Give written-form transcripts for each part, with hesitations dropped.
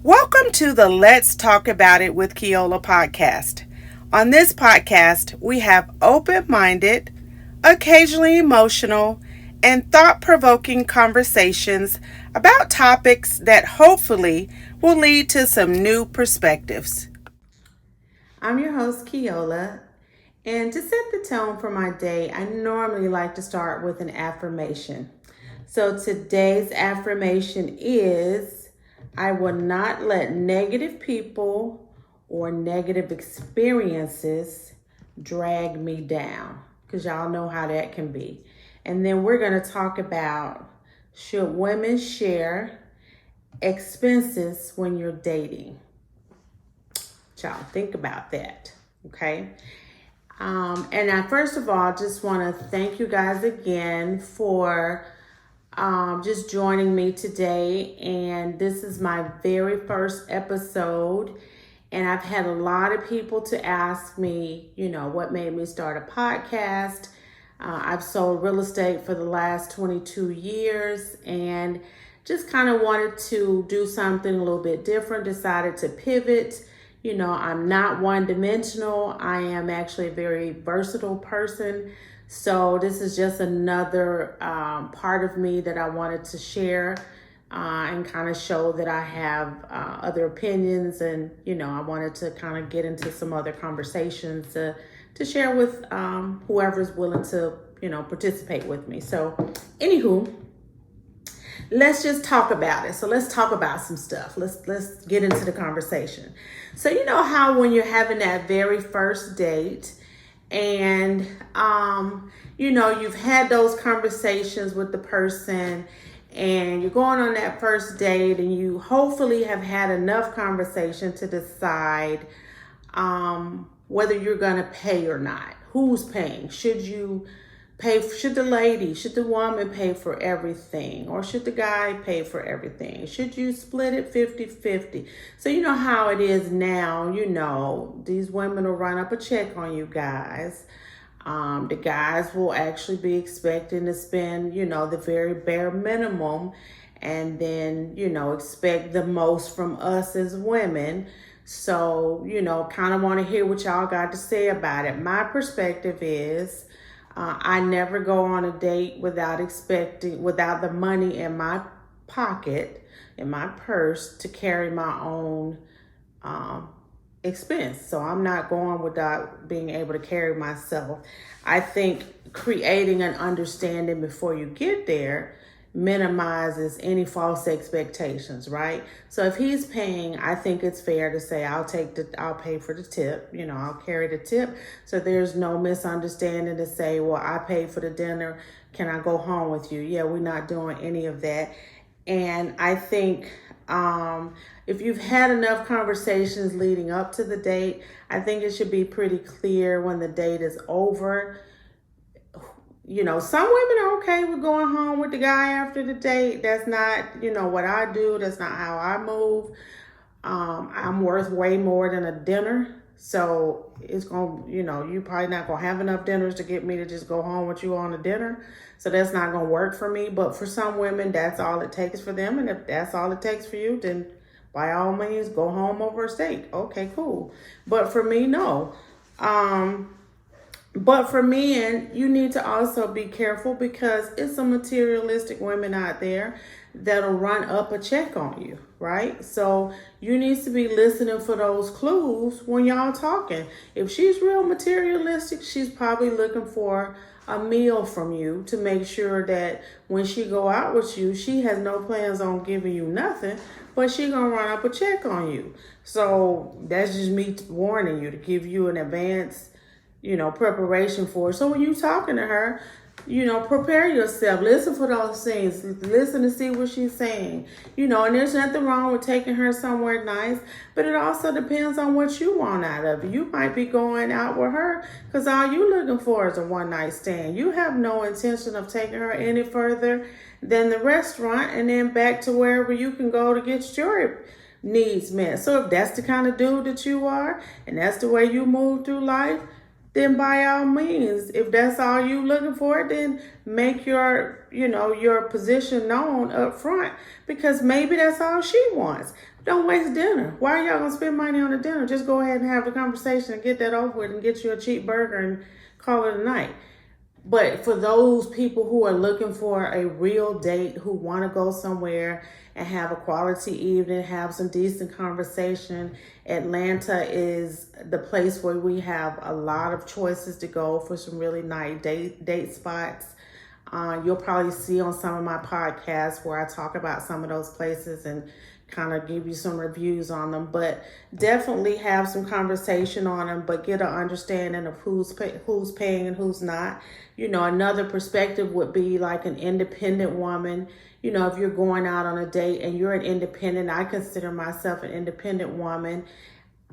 Welcome to the Let's Talk About It with Keola podcast. On this podcast, we have open minded, occasionally emotional, and thought provoking conversations about topics that hopefully will lead to some new perspectives. I'm your host, Keola, and to set the tone for my day, I normally like to start with an affirmation. So today's affirmation is I will not let negative people or negative experiences drag me down, because y'all know how that can be. And then we're going to talk about, should women share expenses when you're dating? Y'all think about that, okay? And I first of all just want to thank you guys again for just joining me today. And this is my very first episode. And I've had a lot of people to ask me, what made me start a podcast. I've sold real estate for the last 22 years and just kind of wanted to do something a little bit different, decided to pivot. I'm not one dimensional. I am actually a very versatile person. So this is just another part of me that I wanted to share and kind of show that I have other opinions. And, I wanted to kind of get into some other conversations to share with whoever's willing to, participate with me. So anywho, let's just talk about it. So let's talk about some stuff. Let's get into the conversation. So you know how when you're having that very first date and you've had those conversations with the person and you're going on that first date and you hopefully have had enough conversation to decide whether you're going to pay or not. Who's paying? Should the woman pay for everything? Or should the guy pay for everything? Should you split it 50-50? So you know how it is now, these women will run up a check on you guys. The guys will actually be expecting to spend, the very bare minimum and then, expect the most from us as women. So, kind of want to hear what y'all got to say about it. My perspective is, I never go on a date without the money in my pocket, in my purse, to carry my own expense. So I'm not going without being able to carry myself. I think creating an understanding before you get there minimizes any false expectations, right? So if he's paying, I think it's fair to say I'll pay for the tip, I'll carry the tip. So there's no misunderstanding to say, well, I paid for the dinner. Can I go home with you? Yeah, we're not doing any of that. And I think if you've had enough conversations leading up to the date, I think it should be pretty clear when the date is over. Some women are okay with going home with the guy after the date. That's not, what I do. That's not how I move. I'm worth way more than a dinner. So it's going to, you probably not going to have enough dinners to get me to just go home with you on a dinner. So that's not going to work for me. But for some women, that's all it takes for them. And if that's all it takes for you, then by all means, go home over a steak. Okay, cool. But for me, no. But for men, you need to also be careful because it's some materialistic women out there that'll run up a check on you, right? So you need to be listening for those clues when y'all talking. If she's real materialistic, she's probably looking for a meal from you to make sure that when she go out with you, she has no plans on giving you nothing, but she gonna run up a check on you. So that's just me warning you to give you an advance preparation for it. So when you're talking to her, prepare yourself. Listen for those things. Listen to see what she's saying. And there's nothing wrong with taking her somewhere nice, but it also depends on what you want out of it. You might be going out with her because all you looking for is a one-night stand. You have no intention of taking her any further than the restaurant and then back to wherever you can go to get your needs met. So if that's the kind of dude that you are and that's the way you move through life, then by all means, if that's all you looking for, then make your position known up front, because maybe that's all she wants. Don't waste dinner. Why are y'all gonna spend money on a dinner? Just go ahead and have a conversation and get that over with and get you a cheap burger and call it a night. But for those people who are looking for a real date, who want to go somewhere and have a quality evening, have some decent conversation, Atlanta is the place where we have a lot of choices to go for some really nice date spots. You'll probably see on some of my podcasts where I talk about some of those places and kind of give you some reviews on them, but definitely have some conversation on them, but get an understanding of who's paying and who's not. Another perspective would be like an independent woman. If you're going out on a date and you're an independent, I consider myself an independent woman.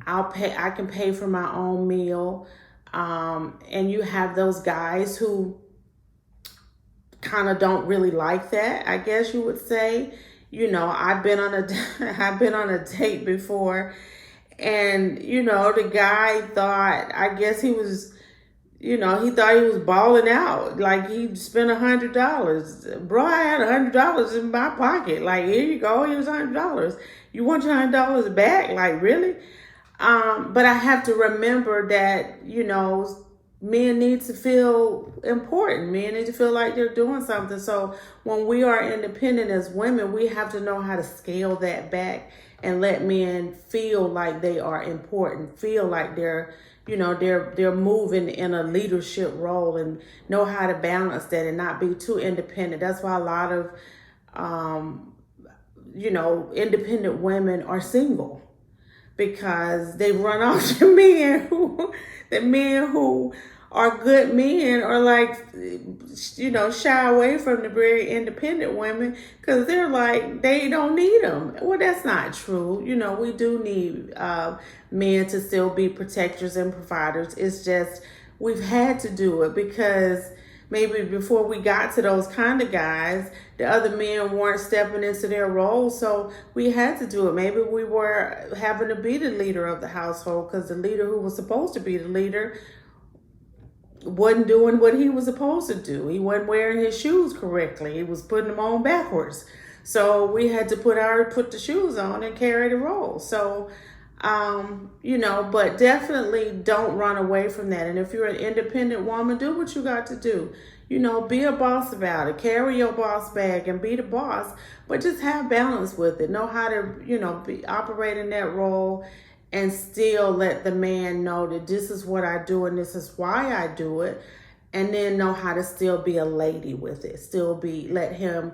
I can pay for my own meal. And you have those guys who kind of don't really like that, I guess you would say. I've been on a date before, and the guy thought, I guess he was, he thought he was balling out, like he spent $100. Bro, I had $100 in my pocket. Like, here you go, here's $100. You want your $100 back? Like, really? But I have to remember that, men need to feel important. Men need to feel like they're doing something. So when we are independent as women, we have to know how to scale that back and let men feel like they are important, feel like they're moving in a leadership role, and know how to balance that and not be too independent. That's why a lot of, independent women are single, because they run off to men who are good men, or like, shy away from the very independent women because they're like, they don't need them. Well, that's not true. We do need men to still be protectors and providers. It's just we've had to do it because maybe before we got to those kind of guys, the other men weren't stepping into their role, so we had to do it. Maybe we were having to be the leader of the household because the leader who was supposed to be the leader wasn't doing what he was supposed to do. He wasn't wearing his shoes correctly. He was putting them on backwards. So we had to put the shoes on and carry the role. So, but definitely don't run away from that. And if you're an independent woman, do what you got to do. Be a boss about it. Carry your boss bag and be the boss, but just have balance with it. Know how to, operate in that role and still let the man know that this is what I do and this is why I do it. And then know how to still be a lady with it. Let him,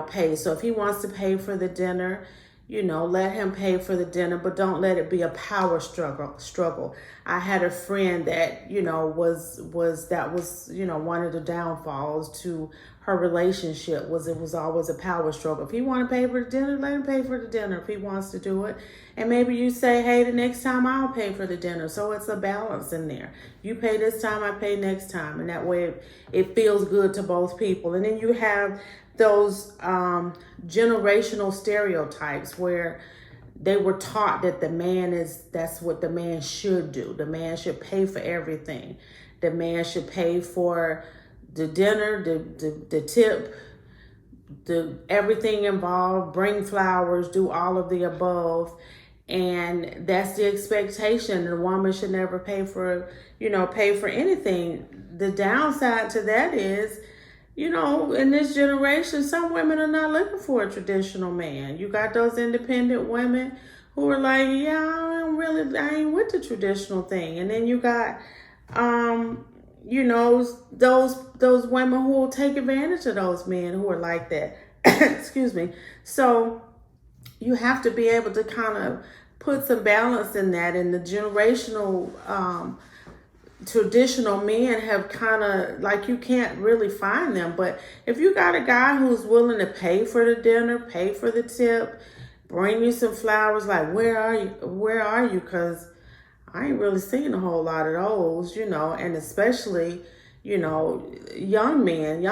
pay. So if he wants to pay for the dinner, let him pay for the dinner, but don't let it be a power struggle. I had a friend that, was one of the downfalls to her relationship it was always a power struggle. If he want to pay for the dinner, let him pay for the dinner if he wants to do it. And maybe you say, hey, the next time I'll pay for the dinner. So it's a balance in there. You pay this time, I pay next time. And that way it feels good to both people. And then you have those generational stereotypes where they were taught that that's what the man should do. The man should pay for everything. The man should pay for the dinner, the tip, everything involved, bring flowers, do all of the above. And that's the expectation. The woman should never pay for anything. The downside to that is, in this generation, some women are not looking for a traditional man. You got those independent women who are like, yeah, I ain't with the traditional thing. And then you got, those women who will take advantage of those men who are like that. Excuse me. So you have to be able to kind of put some balance in that. And the generational, traditional men have kind of, like, you can't really find them. But if you got a guy who's willing to pay for the dinner, pay for the tip, bring you some flowers, like, where are you? Because I ain't really seen a whole lot of those, and especially, young men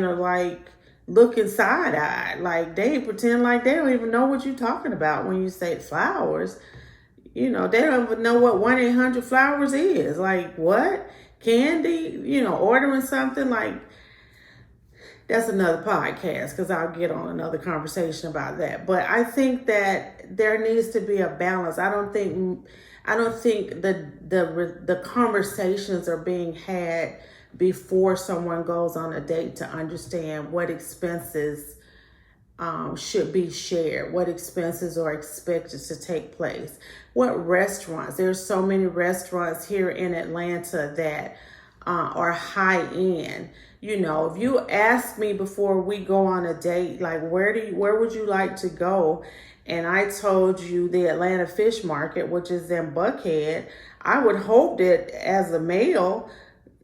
are like looking side-eyed, like they pretend like they don't even know what you're talking about when you say flowers. They don't even know what 1-800-Flowers is. Like, what? Candy? Ordering something like, that's another podcast because I'll get on another conversation about that. But I think that there needs to be a balance. I don't think the conversations are being had before someone goes on a date to understand what expenses should be shared, what expenses are expected to take place, what restaurants. There's so many restaurants here in Atlanta that are high end. You know, if you ask me before we go on a date, like where would you like to go? And I told you the Atlanta Fish Market, which is in Buckhead, I would hope that as a male,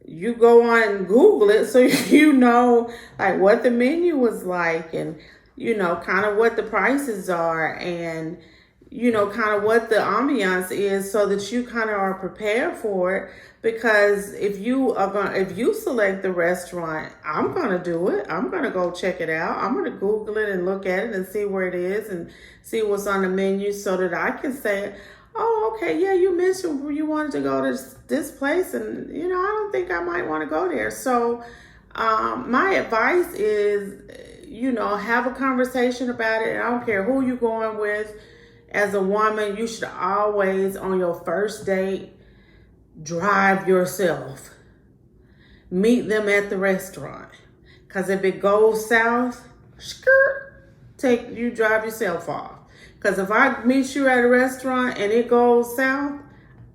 you go on and Google it so you know like what the menu was like, and you know kind of what the prices are, and you know kind of what the ambiance is, so that you kind of are prepared for it. Because if you select the restaurant, I'm gonna do it. I'm gonna go check it out. I'm gonna Google it and look at it and see where it is and see what's on the menu, so that I can say, oh, okay, yeah, you mentioned you wanted to go to this place, and you know I don't think I might want to go there. So my advice is, you know, have a conversation about it. And I don't care who you're going with. As a woman, you should always, on your first date, drive yourself. Meet them at the restaurant. Because if it goes south, you drive yourself off. Because if I meet you at a restaurant and it goes south,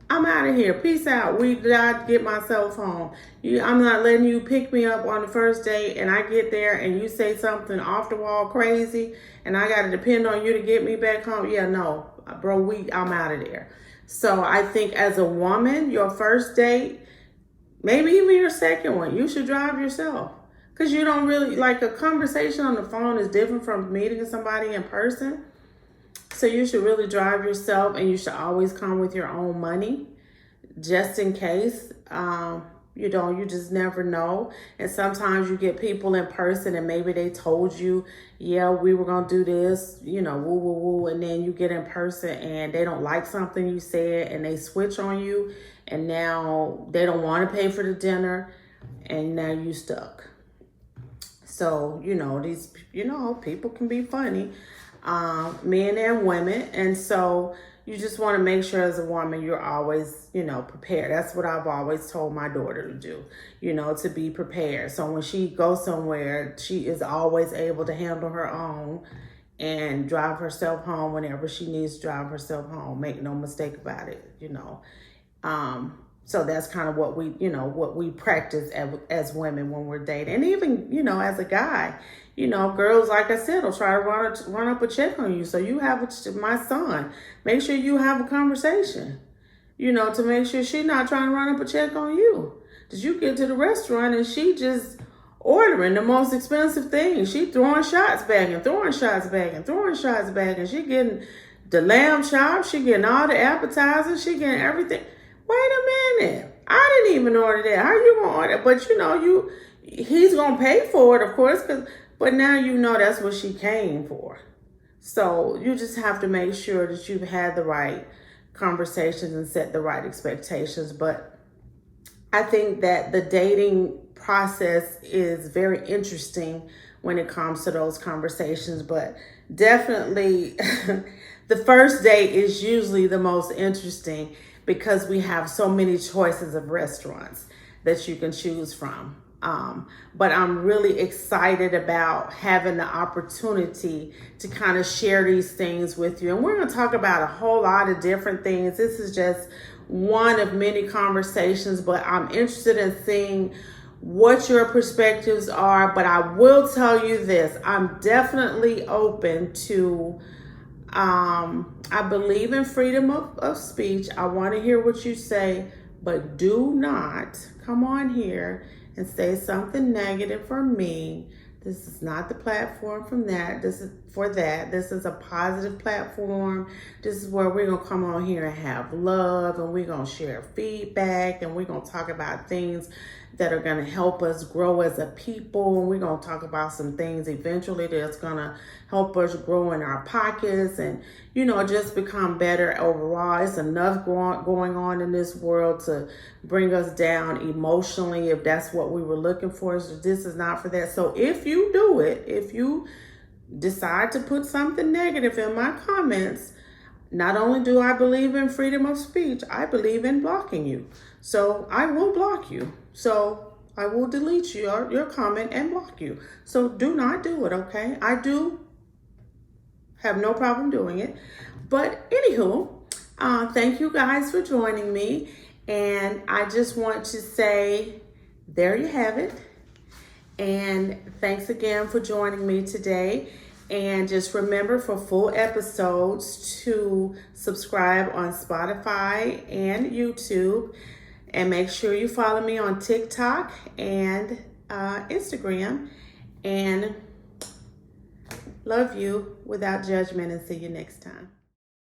I'm out of here. Peace out. We gotta get myself home. I'm not letting you pick me up on the first date and I get there and you say something off the wall crazy and I gotta depend on you to get me back home. Yeah, no, bro, I'm out of there. So I think as a woman, your first date, maybe even your second one, you should drive yourself. Because you don't really, like, a conversation on the phone is different from meeting somebody in person. So you should really drive yourself, and you should always come with your own money, just in case. You know, you just never know. And sometimes you get people in person and maybe they told you, yeah, we were going to do this, you know, woo, woo, woo. And then you get in person and they don't like something you said and they switch on you. And now they don't want to pay for the dinner and now you stuck. So, you know, people can be funny, men and women. And so you just want to make sure as a woman, you're always, you know, prepared. That's what I've always told my daughter to do, you know, to be prepared. So when she goes somewhere, she is always able to handle her own and drive herself home whenever she needs to drive herself home. Make no mistake about it, you know. So that's kind of what we practice as women when we're dating. And even, you know, as a guy, you know, girls, like I said, will try to run up a check on you. So you have my son. Make sure you have a conversation, you know, to make sure she's not trying to run up a check on you. Did you get to the restaurant and she just ordering the most expensive thing? She throwing shots back and throwing shots back and throwing shots back. And she getting the lamb chops. She getting all the appetizers. She getting everything. Wait a minute. I didn't even order that. How you going to order? But, you know, he's going to pay for it, of course, but now you know that's what she came for. So you just have to make sure that you've had the right conversations and set the right expectations. But I think that the dating process is very interesting when it comes to those conversations. But definitely the first date is usually the most interesting because we have so many choices of restaurants that you can choose from. But I'm really excited about having the opportunity to kind of share these things with you. And we're going to talk about a whole lot of different things. This is just one of many conversations, but I'm interested in seeing what your perspectives are. But I will tell you this, I'm definitely open to, I believe in freedom of speech. I want to hear what you say, but do not come on here and say something negative for me. This is not the platform from that. This is for that. This is a positive platform. This is where we're going to come on here and have love, and we're going to share feedback, and we're going to talk about things that are going to help us grow as a people. And we're going to talk about some things eventually that's going to help us grow in our pockets and, just become better overall. It's enough going on in this world to bring us down emotionally if that's what we were looking for. So this is not for that. So if you do it, if you decide to put something negative in my comments, not only do I believe in freedom of speech, I believe in blocking you. So I will block you. So I will delete your comment and block you. So do not do it, okay? I do have no problem doing it. But anywho, thank you guys for joining me. And I just want to say, there you have it. And thanks again for joining me today. And just remember, for full episodes, to subscribe on Spotify and YouTube. And make sure you follow me on TikTok and Instagram. And love you without judgment, and see you next time.